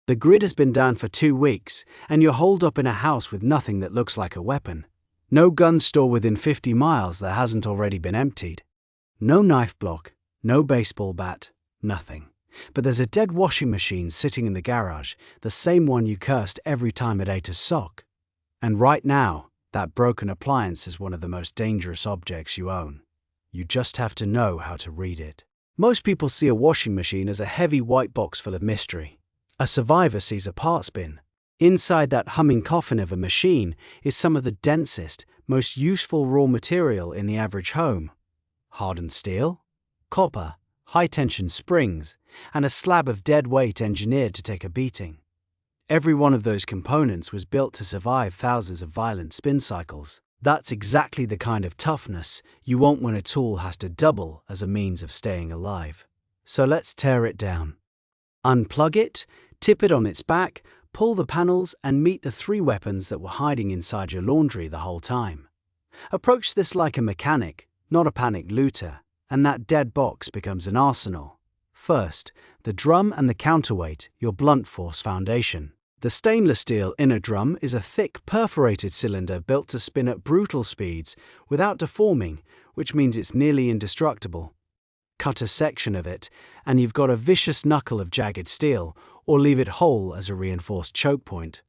The grid has been down for 2 weeks, and you're holed up in a house with nothing that looks like a weapon. No gun store within 50 miles that hasn't already been emptied. No knife block, no baseball bat, nothing. But there's a dead washing machine sitting in the garage, the same one you cursed every time it ate a sock. And right now, that broken appliance is one of the most dangerous objects you own. You just have to know how to read it. Most people see a washing machine as a heavy white box full of mystery. A survivor sees a parts bin. Inside that humming coffin of a machine is some of the densest, most useful raw material in the average home. Hardened steel, copper, high-tension springs, and a slab of dead weight engineered to take a beating. Every one of those components was built to survive thousands of violent spin cycles. That's exactly the kind of toughness you want when a tool has to double as a means of staying alive. So let's tear it down. Unplug it, tip it on its back, pull the panels, and meet the 3 weapons that were hiding inside your laundry the whole time. Approach this like a mechanic, not a panicked looter, and that dead box becomes an arsenal. First, the drum and the counterweight, your blunt force foundation. The stainless steel inner drum is a thick, perforated cylinder built to spin at brutal speeds without deforming, which means it's nearly indestructible. Cut a section of it, and you've got a vicious knuckle of jagged steel, or leave it whole as a reinforced choke point.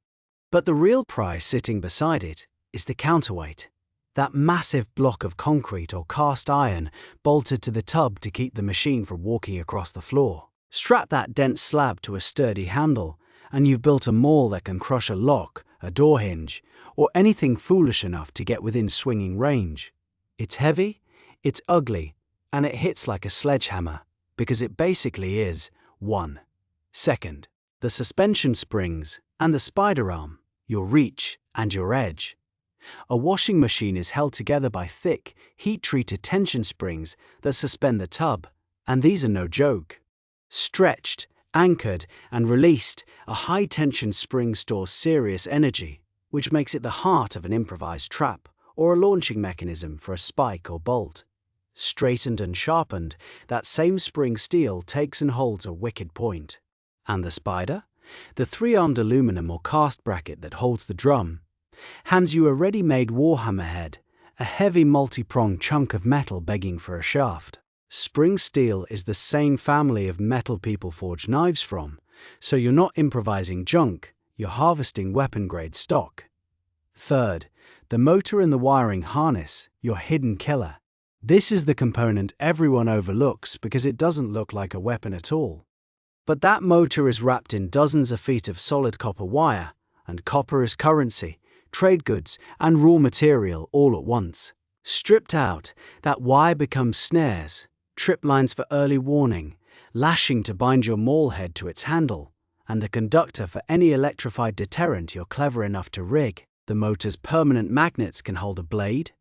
But the real prize sitting beside it is the counterweight. That massive block of concrete or cast iron bolted to the tub to keep the machine from walking across the floor. Strap that dense slab to a sturdy handle, and you've built a maul that can crush a lock, a door hinge, or anything foolish enough to get within swinging range. It's heavy, it's ugly, and it hits like a sledgehammer, because it basically is 1. Second, the suspension springs and the spider arm, your reach and your edge. A washing machine is held together by thick, heat-treated tension springs that suspend the tub, and these are no joke. Stretched, anchored, and released, a high-tension spring stores serious energy, which makes it the heart of an improvised trap or a launching mechanism for a spike or bolt. Straightened and sharpened, that same spring steel takes and holds a wicked point. And the spider? The 3-armed aluminum or cast bracket that holds the drum hands you a ready-made warhammer head, a heavy multi-pronged chunk of metal begging for a shaft. Spring steel is the same family of metal people forge knives from, so you're not improvising junk, you're harvesting weapon-grade stock. Third, the motor and the wiring harness, your hidden killer. This is the component everyone overlooks because it doesn't look like a weapon at all. But that motor is wrapped in dozens of feet of solid copper wire, and copper is currency, trade goods, and raw material all at once. Stripped out, that wire becomes snares, trip lines for early warning, lashing to bind your maul head to its handle, and the conductor for any electrified deterrent you're clever enough to rig. The motor's permanent magnets can hold a blade,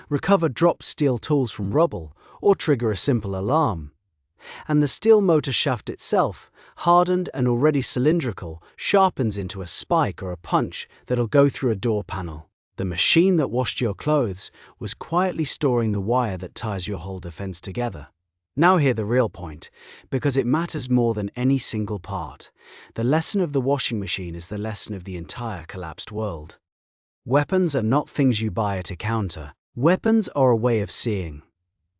recover dropped steel tools from rubble, or trigger a simple alarm. And the steel motor shaft itself, hardened and already cylindrical, sharpens into a spike or a punch that'll go through a door panel. The machine that washed your clothes was quietly storing the wire that ties your whole defense together. Now hear the real point, because it matters more than any single part. The lesson of the washing machine is the lesson of the entire collapsed world. Weapons are not things you buy at a counter. Weapons are a way of seeing.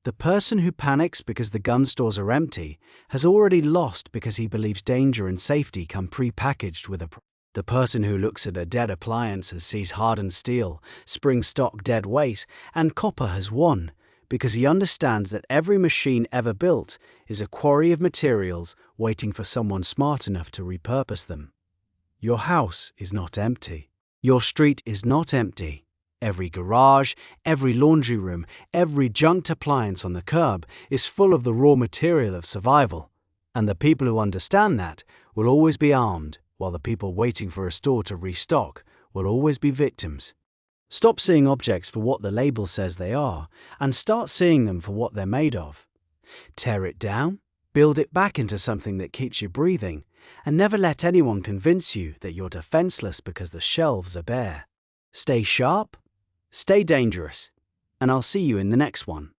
The person who panics because the gun stores are empty has already lost because he believes danger and safety come pre-packaged with a The person who looks at a dead appliance and sees hardened steel, spring stock dead weight, and copper has won because he understands that every machine ever built is a quarry of materials waiting for someone smart enough to repurpose them. Your house is not empty. Your street is not empty. Every garage, every laundry room, every junked appliance on the curb is full of the raw material of survival. And the people who understand that will always be armed, while the people waiting for a store to restock will always be victims. Stop seeing objects for what the label says they are, and start seeing them for what they're made of. Tear it down, build it back into something that keeps you breathing, and never let anyone convince you that you're defenseless because the shelves are bare. Stay sharp, stay dangerous, and I'll see you in the next one.